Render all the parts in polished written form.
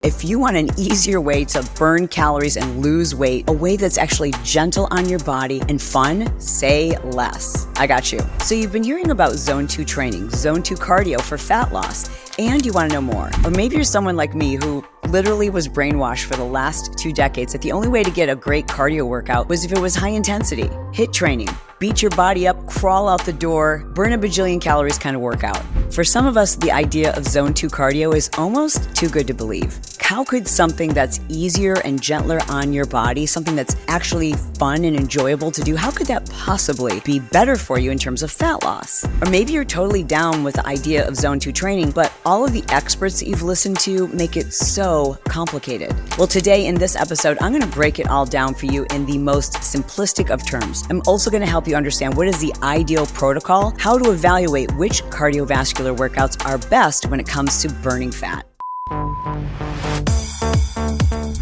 If you want an easier way to burn calories and lose weight, a way that's actually gentle on your body and fun, say less. I got you. So you've been hearing about Zone 2 training, Zone 2 cardio for fat loss, and you want to know more. Or maybe you're someone like me who literally was brainwashed for the last 2 decades that the only way to get a great cardio workout was if it was high intensity, HIIT training, beat your body up, crawl out the door, burn a bajillion calories kind of workout. For some of us, the idea of Zone 2 cardio is almost too good to believe. How could something that's easier and gentler on your body, something that's actually fun and enjoyable to do, how could that possibly be better for you in terms of fat loss? Or maybe you're totally down with the idea of Zone 2 training, but all of the experts that you've listened to make it so complicated. Well, today in this episode, I'm going to break it all down for you in the most simplistic of terms. I'm also going to help you understand what is the ideal protocol, how to evaluate which cardiovascular workouts are best when it comes to burning fat.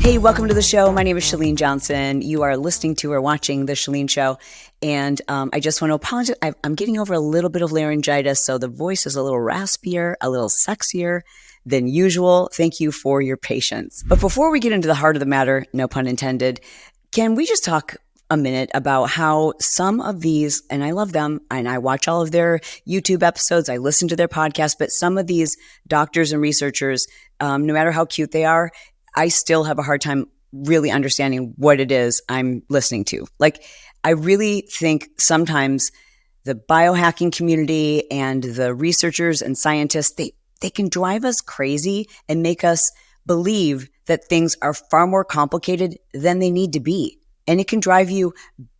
Hey, welcome to the show. My name is Chalene Johnson. You are listening to or watching The Chalene Show. And I just want to apologize. I'm getting over a little bit of laryngitis, so the voice is a little raspier, a little sexier than usual. Thank you for your patience. But before we get into the heart of the matter, no pun intended, can we just talk a minute about how some of these, and I love them, and I watch all of their YouTube episodes, I listen to their podcasts, but some of these doctors and researchers, no matter how cute they are, I still have a hard time really understanding what it is I'm listening to. Like, I really think sometimes the biohacking community and the researchers and scientists, they can drive us crazy and make us believe that things are far more complicated than they need to be. And it can drive you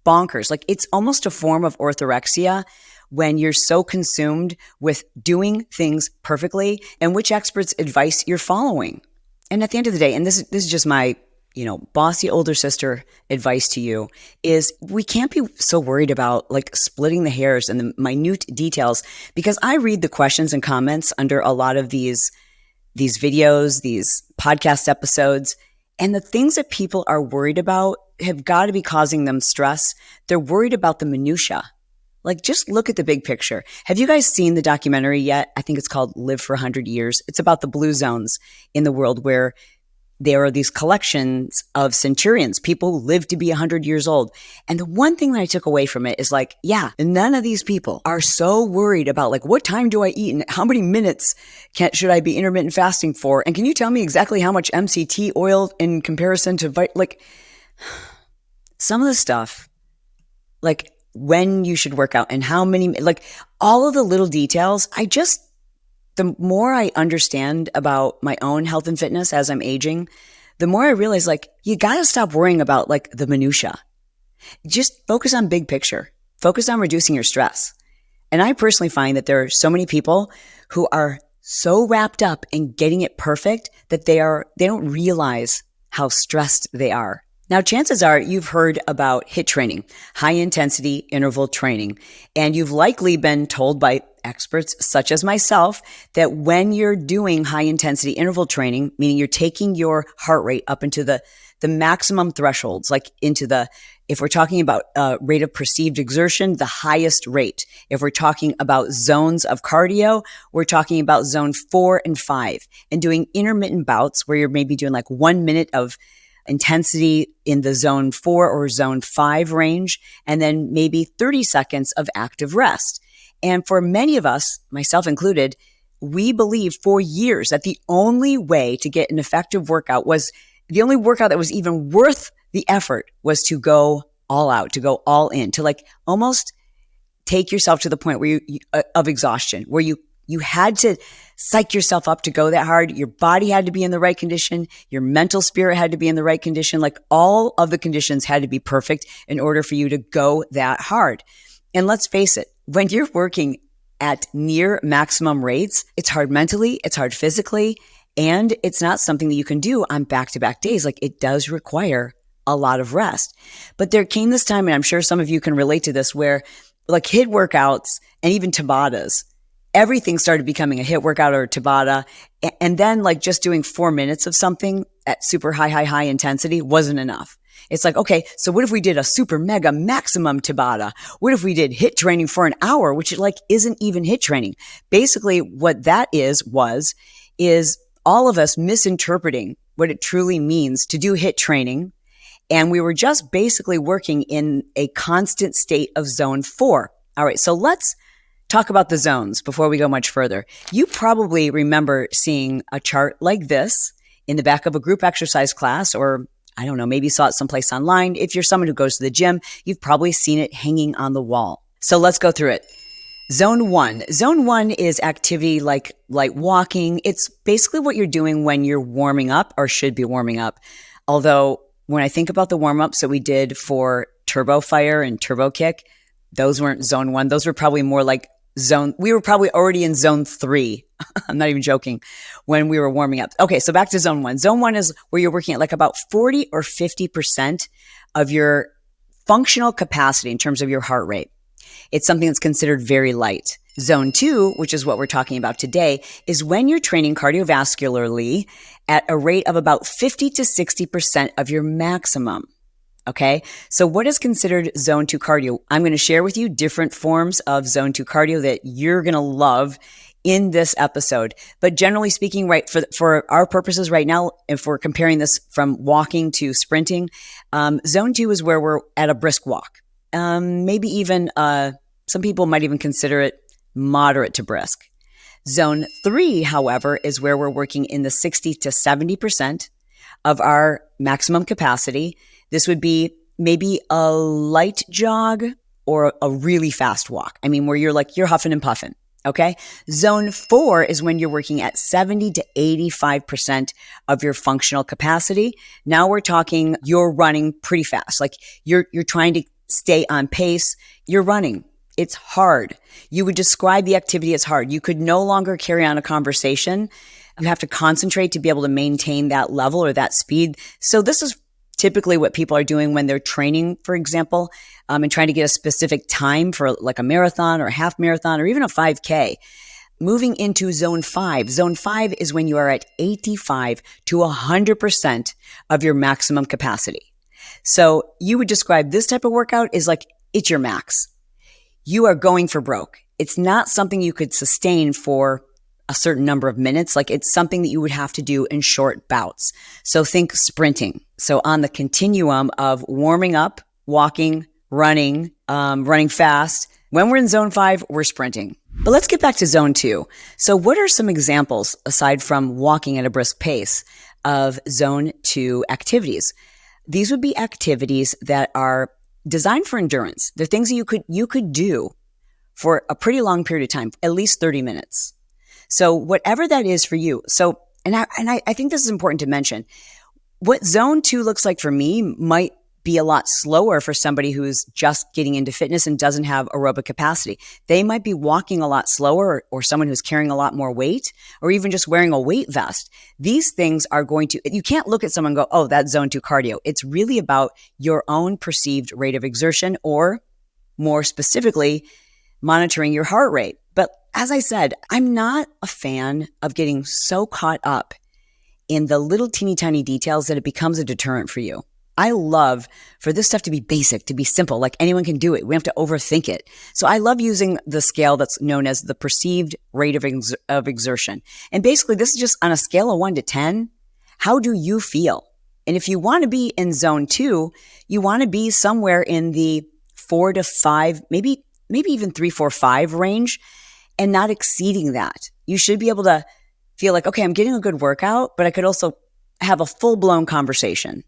bonkers. Like, it's almost a form of orthorexia when you're so consumed with doing things perfectly and which experts' advice you're following. And at the end of the day, and this is just my, bossy older sister advice to you, is we can't be so worried about like splitting the hairs and the minute details, because I read the questions and comments under a lot of these videos, these podcast episodes, and the things that people are worried about have got to be causing them stress. They're worried about the minutia. Like, just look at the big picture. Have you guys seen the documentary yet? I think it's called Live for 100 Years. It's about the blue zones in the world where there are these collections of centurions, people who live to be 100 years old. And the one thing that I took away from it is like, yeah, none of these people are so worried about like, what time do I eat and how many minutes should I be intermittent fasting for? And can you tell me exactly how much MCT oil in comparison to like some of the stuff, like when you should work out and how many, like all of the little details. The more I understand about my own health and fitness as I'm aging, the more I realize like, you got to stop worrying about like the minutia. Just focus on big picture, focus on reducing your stress. And I personally find that there are so many people who are so wrapped up in getting it perfect that they don't realize how stressed they are. Now, chances are you've heard about HIIT training, high intensity interval training, and you've likely been told by experts such as myself that when you're doing high intensity interval training, meaning you're taking your heart rate up into the maximum thresholds, like if we're talking about rate of perceived exertion, the highest rate. If we're talking about zones of cardio, we're talking about zone 4 and 5, and doing intermittent bouts where you're maybe doing like 1 minute of intensity in the zone 4 or zone 5 range, and then maybe 30 seconds of active rest. And for many of us, myself included, we believed for years that the only way to get an effective workout the only workout that was even worth the effort was to go all out, to go all in, to like almost take yourself to the point where of exhaustion, where you had to psych yourself up to go that hard. Your body had to be in the right condition. Your mental spirit had to be in the right condition. Like all of the conditions had to be perfect in order for you to go that hard. And let's face it, when you're working at near maximum rates, it's hard mentally, it's hard physically, and it's not something that you can do on back-to-back days. Like, it does require a lot of rest. But there came this time, and I'm sure some of you can relate to this, where like HIIT workouts and even Tabatas, everything started becoming a HIIT workout or a Tabata. And then like just doing 4 minutes of something at super high intensity wasn't enough. It's like, okay, so what if we did a super mega maximum Tabata? What if we did HIIT training for an hour, which like isn't even HIIT training? Basically what that is all of us misinterpreting what it truly means to do HIIT training. And we were just basically working in a constant state of zone 4. All right, so let's talk about the zones before we go much further. You probably remember seeing a chart like this in the back of a group exercise class, or I don't know, maybe you saw it someplace online. If you're someone who goes to the gym, you've probably seen it hanging on the wall. So let's go through it. Zone 1. Zone 1 is activity like walking. It's basically what you're doing when you're warming up or should be warming up. Although when I think about the warm-ups that we did for Turbo Fire and Turbo Kick, those weren't zone 1. Those were probably more like we were probably already in zone 3. I'm not even joking when we were warming up. Okay, so back to zone 1. Zone 1 is where you're working at like about 40 or 50% of your functional capacity in terms of your heart rate. It's something that's considered very light. Zone 2, which is what we're talking about today, is when you're training cardiovascularly at a rate of about 50 to 60% of your maximum. Okay. So what is considered zone 2 cardio? I'm going to share with you different forms of zone 2 cardio that you're going to love in this episode. But generally speaking, right, for our purposes right now, if we're comparing this from walking to sprinting, zone 2 is where we're at a brisk walk. Maybe even, some people might even consider it moderate to brisk. Zone 3, however, is where we're working in the 60 to 70% of our maximum capacity. This would be maybe a light jog or a really fast walk. I mean, where you're huffing and puffing. Okay. Zone 4 is when you're working at 70 to 85% of your functional capacity. Now we're talking, you're running pretty fast. Like you're trying to stay on pace. You're running. It's hard. You would describe the activity as hard. You could no longer carry on a conversation. You have to concentrate to be able to maintain that level or that speed. So this is typically what people are doing when they're training, for example, and trying to get a specific time for like a marathon or a half marathon or even a 5K. Moving into zone 5. Zone 5 is when you are at 85 to 100% of your maximum capacity. So you would describe this type of workout as like, it's your max. You are going for broke. It's not something you could sustain for a certain number of minutes. Like it's something that you would have to do in short bouts. So think sprinting. So on the continuum of warming up, walking, running fast. When we're in zone 5, we're sprinting. But let's get back to zone 2. So what are some examples aside from walking at a brisk pace of zone 2 activities? These would be activities that are designed for endurance. They're things that you could do for a pretty long period of time, at least 30 minutes. So whatever that is for you. So, and I think this is important to mention. What zone 2 looks like for me might be a lot slower for somebody who's just getting into fitness and doesn't have aerobic capacity. They might be walking a lot slower, or someone who's carrying a lot more weight, or even just wearing a weight vest. These things are you can't look at someone and go, oh, that's zone 2 cardio. It's really about your own perceived rate of exertion, or more specifically, monitoring your heart rate. But as I said, I'm not a fan of getting so caught up in the little teeny tiny details that it becomes a deterrent for you. I love for this stuff to be basic, to be simple, like anyone can do it. We have to overthink it. So I love using the scale that's known as the perceived rate of exertion. And basically this is just on a scale of 1 to 10. How do you feel? And if you want to be in zone 2, you want to be somewhere in the 4 to 5, maybe even 3, 4, 5 range, and not exceeding that. You should be able to feel like, okay, I'm getting a good workout, but I could also have a full-blown conversation.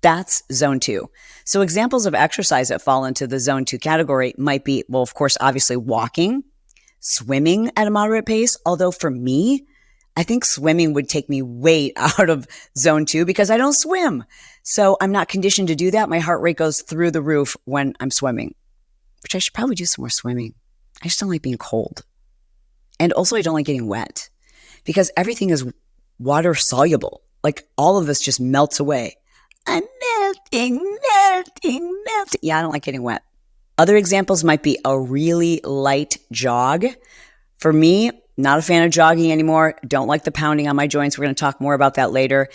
That's zone 2. So examples of exercise that fall into the zone 2 category might be, well, of course, obviously walking, swimming at a moderate pace. Although for me, I think swimming would take me way out of zone 2 because I don't swim. So I'm not conditioned to do that. My heart rate goes through the roof when I'm swimming, which I should probably do some more swimming. I just don't like being cold. And also I don't like getting wet because everything is water soluble. Like all of this just melts away. I'm melting. Yeah, I don't like getting wet. Other examples might be a really light jog. For me, not a fan of jogging anymore. Don't like the pounding on my joints. We're going to talk more about that later.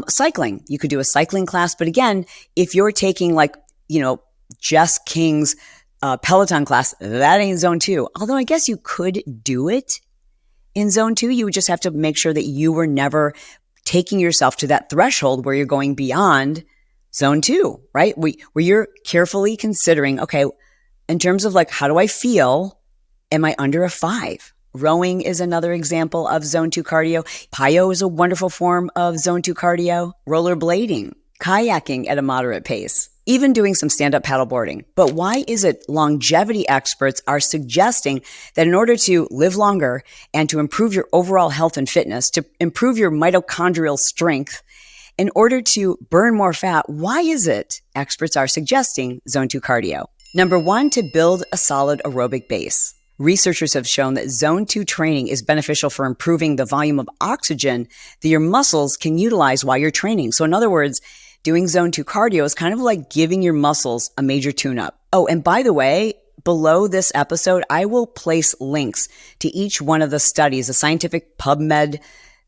Cycling. You could do a cycling class. But again, if you're taking Jess King's Peloton class, that ain't zone 2. Although I guess you could do it In zone 2, you would just have to make sure that you were never taking yourself to that threshold where you're going beyond zone 2, right? Where you're carefully considering, okay, in terms of like, how do I feel? Am I under a 5? Rowing is another example of zone 2 cardio. Plyo is a wonderful form of zone 2 cardio. Rollerblading, kayaking at a moderate pace, even doing some stand-up paddleboarding. But why is it longevity experts are suggesting that in order to live longer and to improve your overall health and fitness, to improve your mitochondrial strength, in order to burn more fat, why is it experts are suggesting zone 2 cardio? Number 1, to build a solid aerobic base. Researchers have shown that zone 2 training is beneficial for improving the volume of oxygen that your muscles can utilize while you're training. So in other words, doing zone 2 cardio is kind of like giving your muscles a major tune-up. Oh, and by the way, below this episode, I will place links to each one of the studies, the scientific PubMed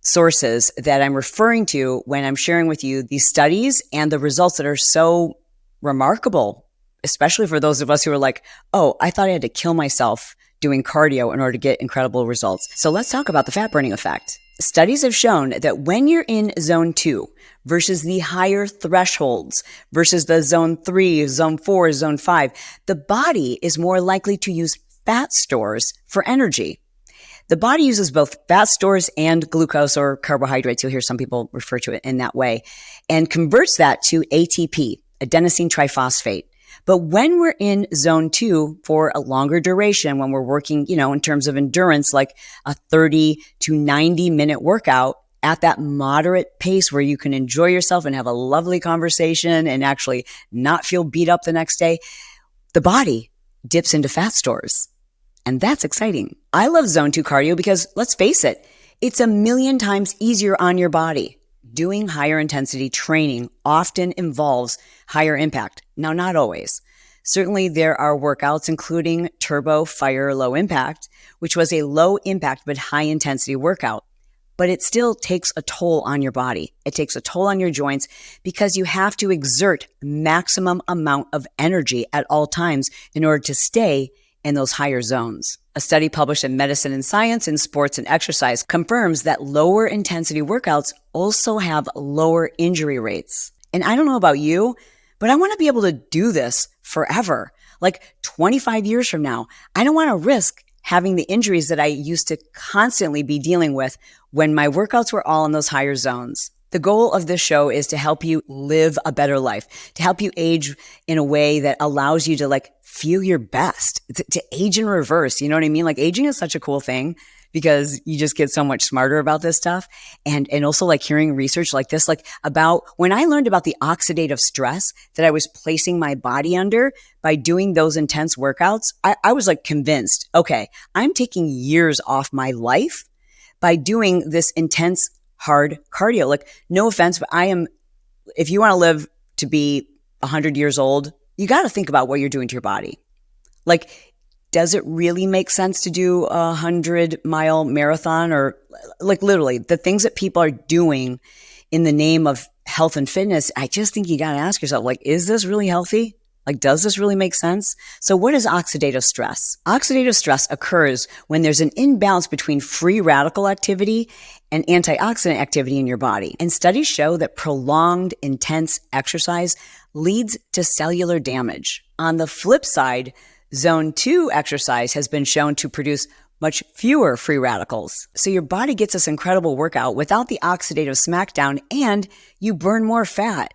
sources that I'm referring to when I'm sharing with you these studies and the results that are so remarkable, especially for those of us who are like, oh, I thought I had to kill myself doing cardio in order to get incredible results. So let's talk about the fat burning effect. Studies have shown that when you're in zone 2 versus the higher thresholds versus the zone 3, zone 4, zone 5, the body is more likely to use fat stores for energy. The body uses both fat stores and glucose or carbohydrates. You'll hear some people refer to it in that way, and converts that to ATP, adenosine triphosphate. But when we're in zone 2 for a longer duration, when we're working, in terms of endurance, like a 30 to 90 minute workout at that moderate pace where you can enjoy yourself and have a lovely conversation and actually not feel beat up the next day, the body dips into fat stores. And that's exciting. I love zone 2 cardio because let's face it, it's a million times easier on your body. Doing higher intensity training often involves higher impact. Now, not always. Certainly, there are workouts, including Turbo Fire Low Impact, which was a low impact but high intensity workout. But it still takes a toll on your body. It takes a toll on your joints because you have to exert maximum amount of energy at all times in order to stay in those higher zones. A study published in Medicine and Science in Sports and Exercise confirms that lower intensity workouts also have lower injury rates. And I don't know about you, but I want to be able to do this forever. Like 25 years from now, I don't want to risk having the injuries that I used to constantly be dealing with when my workouts were all in those higher zones. The goal of this show is to help you live a better life, to help you age in a way that allows you to feel your best, to age in reverse. You know what I mean? Like aging is such a cool thing because you just get so much smarter about this stuff. And also hearing research like this, about when I learned about the oxidative stress that I was placing my body under by doing those intense workouts, I was convinced, okay, I'm taking years off my life by doing this intense hard cardio. No offense, but if you want to live to be 100 years old, you got to think about what you're doing to your body. Does it really make sense to do a 100-mile marathon or literally the things that people are doing in the name of health and fitness? I just think you got to ask yourself, is this really healthy? Does this really make sense? So what is oxidative stress? Oxidative stress occurs when there's an imbalance between free radical activity and antioxidant activity in your body. And studies show that prolonged, intense exercise leads to cellular damage. On the flip side, zone 2 exercise has been shown to produce much fewer free radicals. So your body gets this incredible workout without the oxidative smackdown and you burn more fat.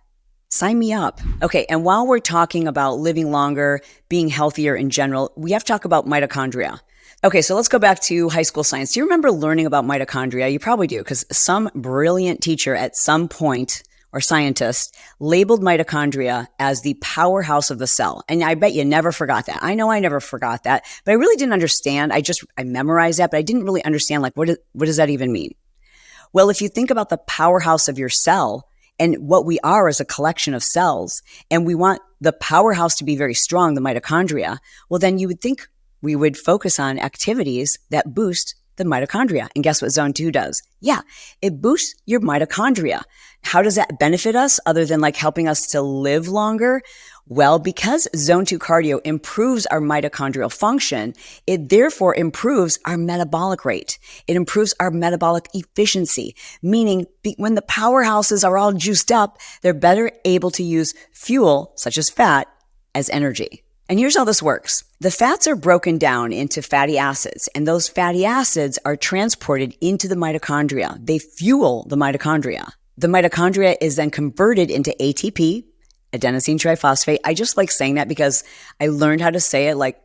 Sign me up. Okay, and while we're talking about living longer, being healthier in general, we have to talk about mitochondria. Okay, so let's go back to high school science. Do you remember learning about mitochondria? You probably do, because some brilliant teacher at some point, or scientist, labeled mitochondria as the powerhouse of the cell. And I bet you never forgot that. I know I never forgot that, but I really didn't understand. I memorized that, but I didn't really understand, what does that even mean? Well, if you think about the powerhouse of your cell, and what we are as a collection of cells, and we want the powerhouse to be very strong, the mitochondria, well, then you would think we would focus on activities that boost the mitochondria. And guess what zone 2 does? Yeah, it boosts your mitochondria. How does that benefit us other than helping us to live longer? Well, because zone 2 cardio improves our mitochondrial function, it therefore improves our metabolic rate. It improves our metabolic efficiency, meaning when the powerhouses are all juiced up, they're better able to use fuel, such as fat, as energy. And here's how this works. The fats are broken down into fatty acids, and those fatty acids are transported into the mitochondria. They fuel the mitochondria. The mitochondria is then converted into ATP, adenosine triphosphate. I just like saying that because I learned how to say it like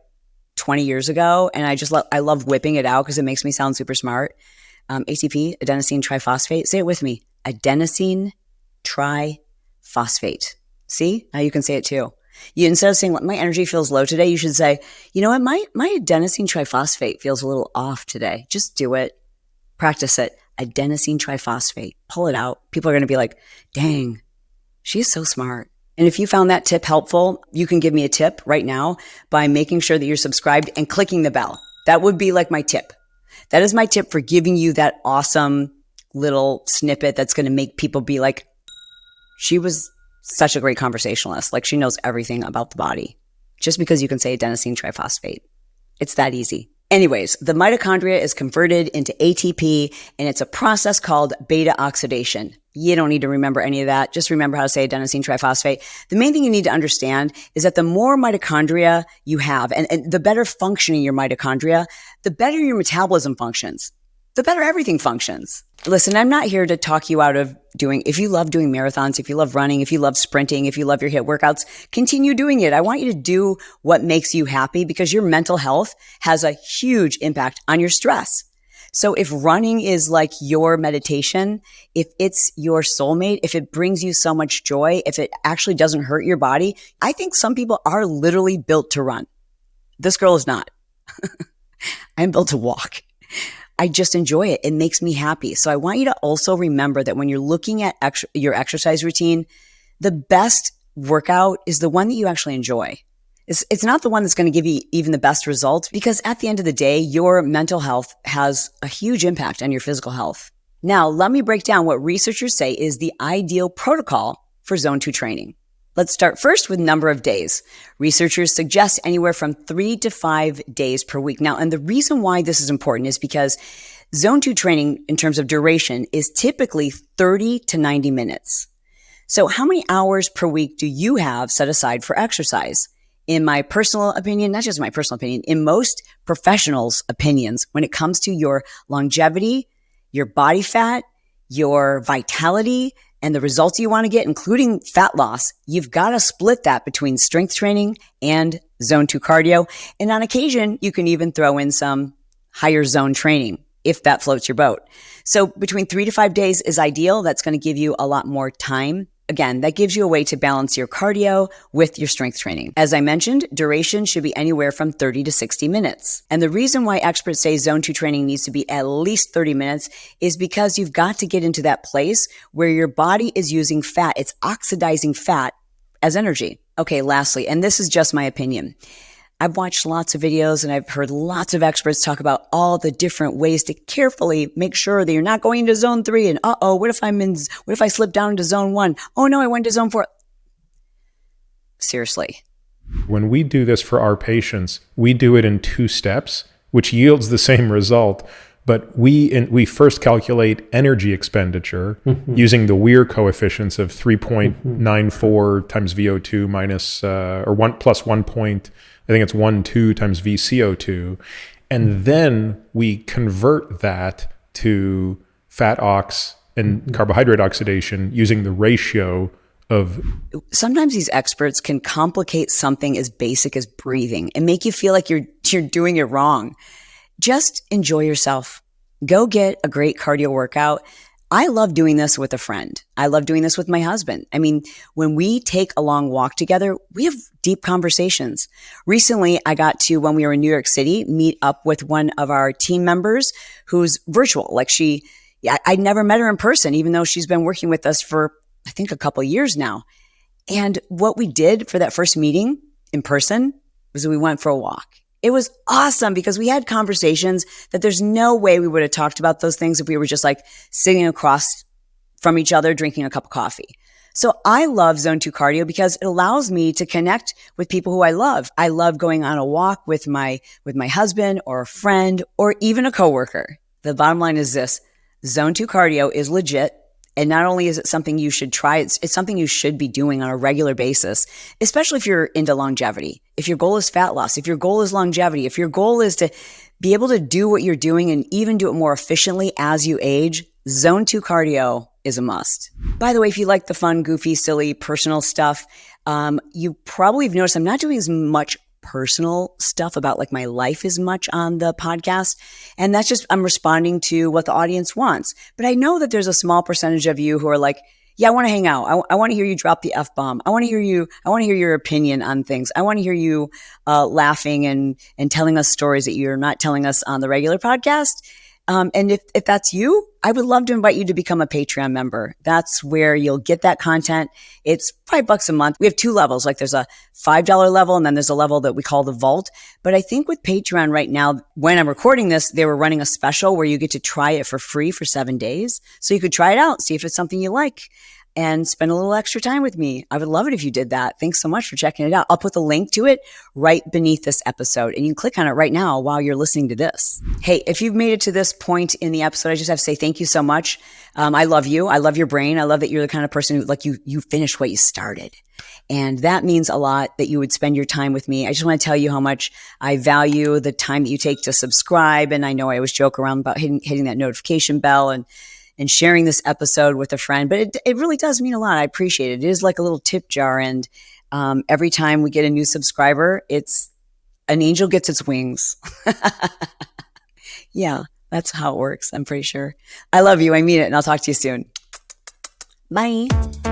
20 years ago, and I love whipping it out because it makes me sound super smart. ATP, adenosine triphosphate. Say it with me. Adenosine triphosphate. See? Now you can say it too. Instead of saying, my energy feels low today, you should say, you know what? My adenosine triphosphate feels a little off today. Just do it. Practice it. Adenosine triphosphate. Pull it out. People are going to be like, dang, she's so smart. And if you found that tip helpful, you can give me a tip right now by making sure that you're subscribed and clicking the bell. That would be like my tip. That is my tip for giving you that awesome little snippet that's going to make people be like, she was such a great conversationalist. Like she knows everything about the body. Just because you can say adenosine triphosphate. It's that easy. Anyways, the mitochondria is converted into ATP, and it's a process called beta oxidation. You don't need to remember any of that. Just remember how to say adenosine triphosphate. The main thing you need to understand is that the more mitochondria you have, and the better functioning your mitochondria, the better your metabolism functions, the better everything functions. Listen, I'm not here to talk you out of if you love doing marathons, if you love running, if you love sprinting, if you love your HIIT workouts, continue doing it. I want you to do what makes you happy because your mental health has a huge impact on your stress. So if running is like your meditation, if it's your soulmate, if it brings you so much joy, if it actually doesn't hurt your body, I think some people are literally built to run. This girl is not. I'm built to walk. I just enjoy it. It makes me happy. So I want you to also remember that when you're looking at your exercise routine, the best workout is the one that you actually enjoy. It's not the one that's going to give you even the best results because at the end of the day, your mental health has a huge impact on your physical health. Now, let me break down what researchers say is the ideal protocol for zone 2 training. Let's start first with number of days. Researchers suggest anywhere from 3 to 5 days per week. Now, and the reason why this is important is because zone 2 training in terms of duration is typically 30 to 90 minutes. So how many hours per week do you have set aside for exercise? In my personal opinion, not just my personal opinion, in most professionals' opinions, when it comes to your longevity, your body fat, your vitality, and the results you want to get, including fat loss, you've got to split that between strength training and zone 2 cardio. And on occasion, you can even throw in some higher zone training if that floats your boat. So between 3 to 5 days is ideal. That's going to give you a lot more time. Again, that gives you a way to balance your cardio with your strength training. As I mentioned, duration should be anywhere from 30 to 60 minutes. And the reason why experts say zone 2 training needs to be at least 30 minutes is because you've got to get into that place where your body is using fat. It's oxidizing fat as energy. Okay, lastly, and this is just my opinion. I've watched lots of videos and I've heard lots of experts talk about all the different ways to carefully make sure that you're not going into zone 3 and what if I slip down into zone 1? Oh no, I went to zone 4. Seriously. When we do this for our patients, we do it in 2 steps, which yields the same result. But we first calculate energy expenditure using the Weir coefficients of 3.94 times VO2 minus, or 1 plus 1 point, I think it's 1.2 times VCO2. And then we convert that to fat ox and carbohydrate oxidation using the ratio of. Sometimes these experts can complicate something as basic as breathing and make you feel like you're doing it wrong. Just enjoy yourself. Go get a great cardio workout. I love doing this with a friend. I love doing this with my husband. I mean, when we take a long walk together, we have deep conversations. Recently, I got to, when we were in New York City, meet up with one of our team members who's virtual. Like I never met her in person, even though she's been working with us for, I think, a couple of years now. And what we did for that first meeting in person was we went for a walk. It was awesome because we had conversations that there's no way we would have talked about those things if we were just like sitting across from each other drinking a cup of coffee. So I love Zone 2 cardio because it allows me to connect with people who I love. I love going on a walk with my husband or a friend or even a coworker. The bottom line is this: Zone 2 cardio is legit. And not only is it something you should try, it's something you should be doing on a regular basis, especially if you're into longevity. If your goal is fat loss, if your goal is longevity, if your goal is to be able to do what you're doing and even do it more efficiently as you age, Zone 2 cardio is a must. By the way, if you like the fun, goofy, silly, personal stuff, you probably have noticed I'm not doing as much personal stuff about like my life as much on the podcast. And that's just, I'm responding to what the audience wants. But I know that there's a small percentage of you who are like, yeah, I want to hang out. I want to hear you drop the F-bomb. I want to hear your opinion on things. I want to hear you laughing and telling us stories that you're not telling us on the regular podcast. And if that's you, I would love to invite you to become a Patreon member. That's where you'll get that content. It's $5 a month. We have 2 levels. Like there's a $5 level and then there's a level that we call the Vault. But I think with Patreon right now, when I'm recording this, they were running a special where you get to try it for free for 7 days. So you could try it out, see if it's something you like, and spend a little extra time with me. I would love it if you did that. Thanks so much for checking it out. I'll put the link to it right beneath this episode, and you can click on it right now while you're listening to this. Hey, if you've made it to this point in the episode, I just have to say thank you so much. I love you. I love your brain. I love that you're the kind of person who, like, you finish what you started. And that means a lot that you would spend your time with me. I just want to tell you how much I value the time that you take to subscribe. And I know I always joke around about hitting that notification bell and sharing this episode with a friend, but it really does mean a lot. I appreciate it. It is like a little tip jar. And every time we get a new subscriber, it's an angel gets its wings. Yeah, that's how it works. I'm pretty sure. I love you. I mean it. And I'll talk to you soon. Bye.